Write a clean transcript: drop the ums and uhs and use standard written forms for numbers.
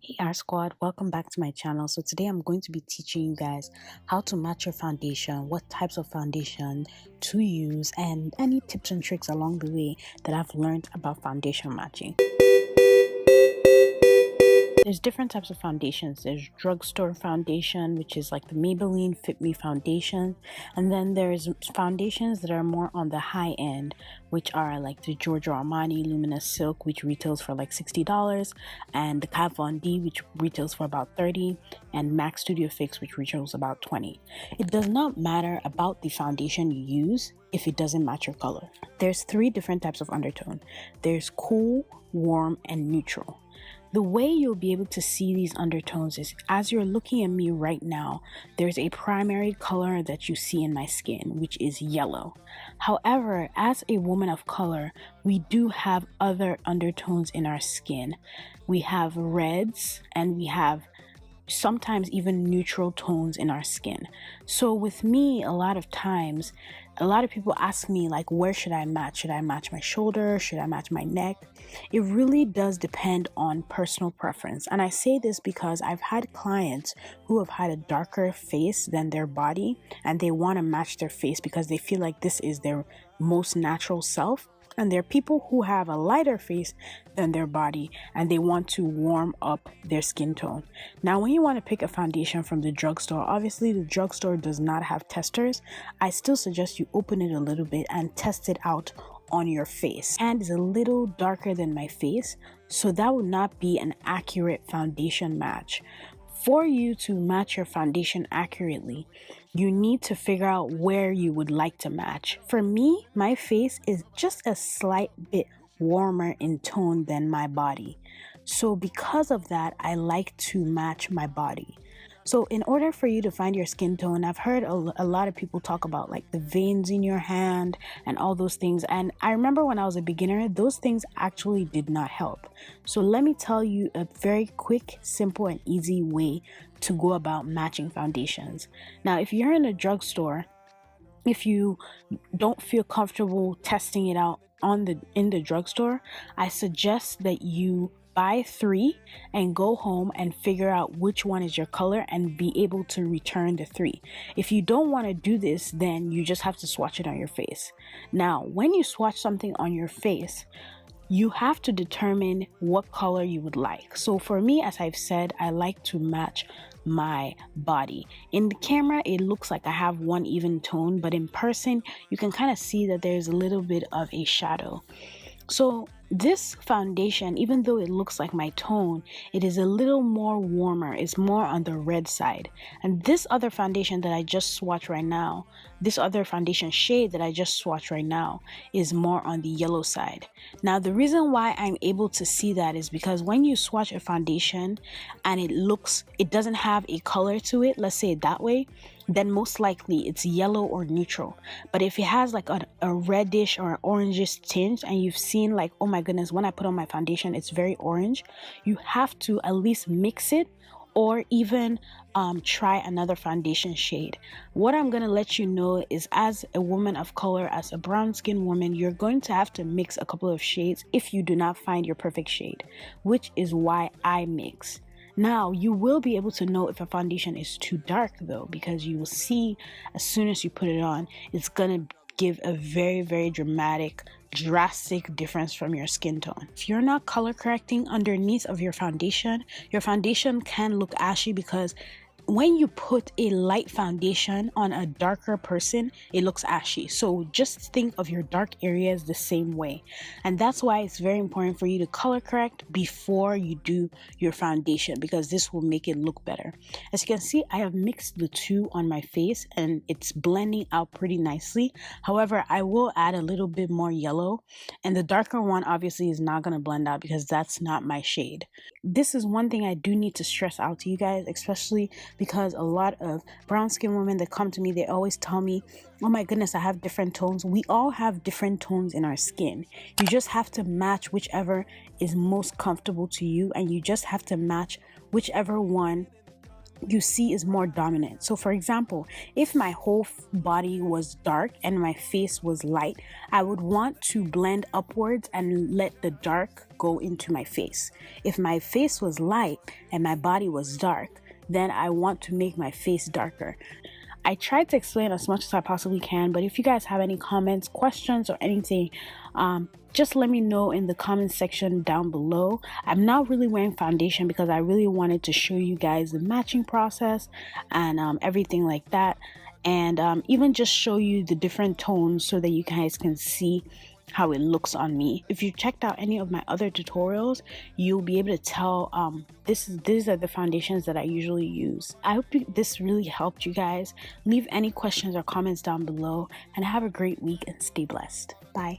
Hey R Squad, welcome back to my channel. So today I'm going to be teaching you guys how to match your foundation, what types of foundation to use, and any tips and tricks along the way that I've learned about foundation matching. There's different types of foundations. There's drugstore foundation, which is like the Maybelline Fit Me foundation. And then there's foundations that are more on the high end, which are like the Giorgio Armani Luminous Silk, which retails for like $60, and the Kat Von D, which retails for about $30, and MAC Studio Fix, which retails about $20. It does not matter about the foundation you use if it doesn't match your color. There's three different types of undertone. There's cool, warm, and neutral. The way you'll be able to see these undertones is as you're looking at me right now, there's a primary color that you see in my skin, which is yellow. However, as a woman of color, we do have other undertones in our skin. We have reds and we have sometimes even neutral tones in our skin. So with me, a lot of times, a lot of people ask me like, where should I match? Should I match my shoulder? Should I match my neck? It really does depend on personal preference. And I say this because I've had clients who have had a darker face than their body, and they want to match their face because they feel like this is their most natural self. And there are people who have a lighter face than their body and they want to warm up their skin tone. Now, when you want to pick a foundation from the drugstore, obviously the drugstore does not have testers. I still suggest you open it a little bit and test it out on your face. And it's a little darker than my face, so that would not be an accurate foundation match. For you to match your foundation accurately, you need to figure out where you would like to match. For me, my face is just a slight bit warmer in tone than my body. So because of that, I like to match my body. So in order for you to find your skin tone, I've heard a lot of people talk about like the veins in your hand and all those things. And I remember when I was a beginner, those things actually did not help. So let me tell you a very quick, simple, and easy way to go about matching foundations. Now, if you're in a drugstore, if you don't feel comfortable testing it out in the drugstore, I suggest that you buy 3 and go home and figure out which one is your color and be able to return the 3. If you don't want to do this, then you just have to swatch it on your face. Now, when you swatch something on your face, you have to determine what color you would like. So for me, as I've said, I like to match my body. In the camera, it looks like I have one even tone, but in person, you can kind of see that there's a little bit of a shadow. So this foundation, even though it looks like my tone, it is a little more warmer. It's more on the red side. And this other foundation that I just swatched right now, this other foundation shade that I just swatched right now is more on the yellow side. Now, the reason why I'm able to see that is because when you swatch a foundation and it doesn't have a color to it, let's say it that way, then most likely it's yellow or neutral. But if it has like a reddish or orangish tinge and you've seen like, oh my goodness, when I put on my foundation, it's very orange, you have to at least mix it or even try another foundation shade. What I'm going to let you know is, as a woman of color, as a brown skinned woman, you're going to have to mix a couple of shades if you do not find your perfect shade, which is why I mix. Now, you will be able to know if a foundation is too dark though, because you will see as soon as you put it on, it's going to give a very, very drastic difference from your skin tone. If you're not color correcting underneath of your foundation can look ashy because when you put a light foundation on a darker person, it looks ashy. So just think of your dark areas the same way. And that's why it's very important for you to color correct before you do your foundation, because this will make it look better. As you can see, I have mixed the two on my face and it's blending out pretty nicely. However, I will add a little bit more yellow, and the darker one obviously is not going to blend out because that's not my shade. This is one thing I do need to stress out to you guys, especially because a lot of brown skin women that come to me, they always tell me, oh my goodness, I have different tones. We all have different tones in our skin. You just have to match whichever is most comfortable to you, and you just have to match whichever one you see is more dominant. So for example, if my whole body was dark and my face was light, I would want to blend upwards and let the dark go into my face. If my face was light and my body was dark, then I want to make my face darker. I tried to explain as much as I possibly can, but if you guys have any comments, questions, or anything, just let me know in the comment section down below. I'm not really wearing foundation because I really wanted to show you guys the matching process and everything like that, and even just show you the different tones so that you guys can see how it looks on me. If you checked out any of my other tutorials, you'll be able to tell these are the foundations that I usually use. I hope this really helped you guys. Leave any questions or comments down below, and have a great week and stay blessed. Bye.